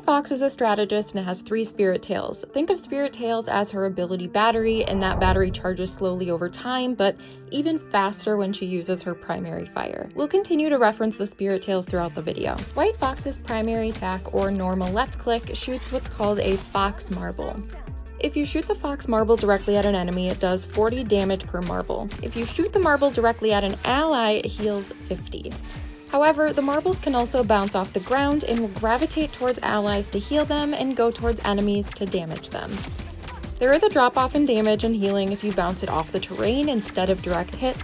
White Fox is a strategist and has 3 Spirit Tails. Think of Spirit Tails as her ability battery, and that battery charges slowly over time, but even faster when she uses her primary fire. We'll continue to reference the Spirit Tails throughout the video. White Fox's primary attack, or normal left click, shoots what's called a Fox Marble. If you shoot the Fox Marble directly at an enemy, it does 40 damage per marble. If you shoot the marble directly at an ally, it heals 50. However, the marbles can also bounce off the ground and will gravitate towards allies to heal them and go towards enemies to damage them. There is a drop-off in damage and healing if you bounce it off the terrain instead of direct hits.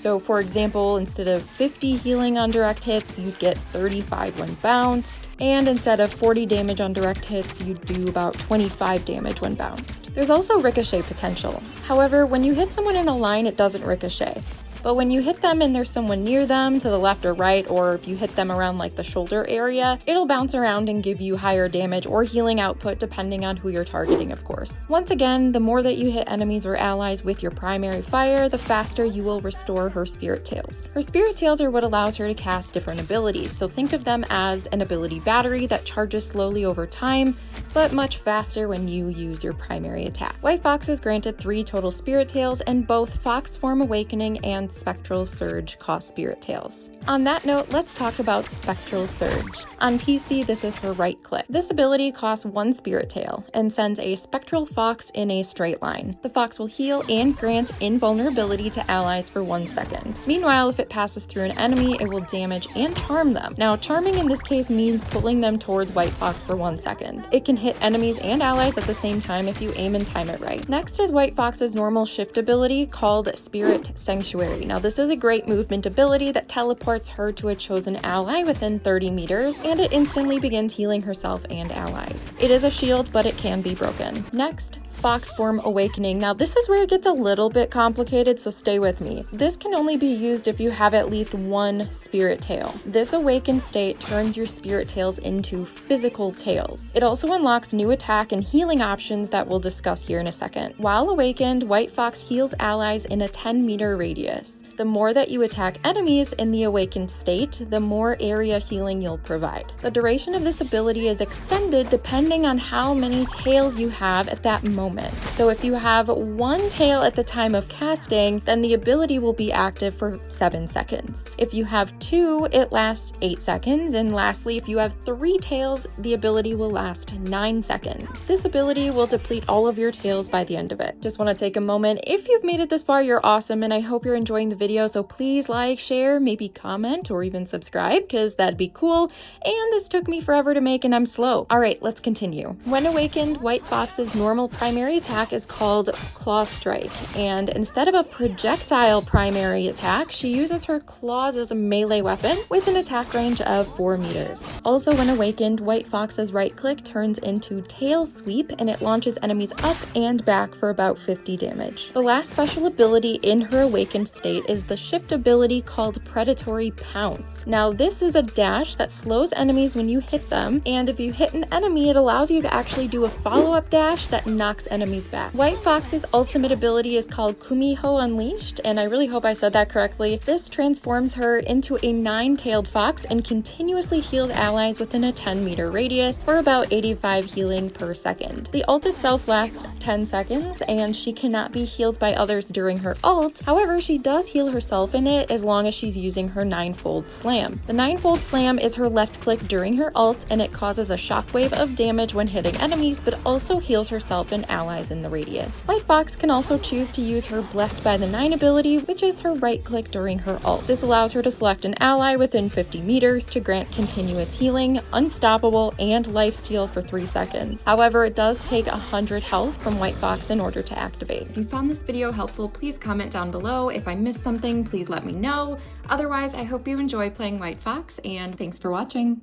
So for example, instead of 50 healing on direct hits, you'd get 35 when bounced, and instead of 40 damage on direct hits, you'd do about 25 damage when bounced. There's also ricochet potential. However, when you hit someone in a line, it doesn't ricochet. But when you hit them and there's someone near them, to the left or right, or if you hit them around like the shoulder area, it'll bounce around and give you higher damage or healing output depending on who you're targeting, of course. Once again, the more that you hit enemies or allies with your primary fire, the faster you will restore her Spirit Tails. Her Spirit Tails are what allows her to cast different abilities, so think of them as an ability battery that charges slowly over time, but much faster when you use your primary attack. White Fox is granted 3 total Spirit Tails, and both Fox Form Awakening and Spectral Surge cost Spirit Tails. On that note, let's talk about Spectral Surge. On PC, this is her right click. This ability costs 1 Spirit Tail and sends a Spectral Fox in a straight line. The Fox will heal and grant invulnerability to allies for 1 second. Meanwhile, if it passes through an enemy, it will damage and charm them. Now, charming in this case means pulling them towards White Fox for 1 second. It can hit enemies and allies at the same time if you aim and time it right. Next is White Fox's normal shift ability called Spirit Sanctuary. Now, this is a great movement ability that teleports her to a chosen ally within 30 meters, and it instantly begins healing herself and allies. It is a shield, but it can be broken. Next, Fox Form Awakening. Now this is where it gets a little bit complicated, so stay with me. This can only be used if you have at least 1 Spirit Tail. This awakened state turns your Spirit Tails into physical tails. It also unlocks new attack and healing options that we'll discuss here in a second. While awakened, White Fox heals allies in a 10-meter radius. The more that you attack enemies in the awakened state, the more area healing you'll provide. The duration of this ability is extended depending on how many tails you have at that moment. So if you have 1 tail at the time of casting, then the ability will be active for 7 seconds. If you have 2, it lasts 8 seconds, and lastly, if you have 3 tails, the ability will last 9 seconds. This ability will deplete all of your tails by the end of it. Just want to take a moment. If you've made it this far, you're awesome, and I hope you're enjoying the video, so please like, share, maybe comment, or even subscribe, because that'd be cool. And this took me forever to make and I'm slow. Alright, let's continue. When awakened, White Fox's normal primary attack is called Claw Strike, and instead of a projectile primary attack, she uses her claws as a melee weapon with an attack range of 4 meters. Also, when awakened, White Fox's right click turns into Tail Sweep, and it launches enemies up and back for about 50 damage. The last special ability in her awakened state is the shift ability called Predatory Pounce. Now this is a dash that slows enemies when you hit them, and if you hit an enemy, it allows you to actually do a follow-up dash that knocks enemies back. White Fox's ultimate ability is called Kumiho Unleashed, and I really hope I said that correctly. This transforms her into a 9-tailed fox and continuously heals allies within a 10-meter radius for about 85 healing per second. The ult itself lasts 10 seconds, and she cannot be healed by others during her ult. However, she does heal herself in it as long as she's using her Ninefold Slam. The Ninefold Slam is her left click during her ult, and it causes a shockwave of damage when hitting enemies, but also heals herself and allies in the radius. White Fox can also choose to use her Blessed by the 9 ability, which is her right click during her ult. This allows her to select an ally within 50 meters to grant continuous healing, unstoppable, and lifesteal for 3 seconds. However, it does take 100 health from White Fox in order to activate. If you found this video helpful, please comment down below. If I missed something, please let me know. Otherwise, I hope you enjoy playing White Fox, and thanks for watching.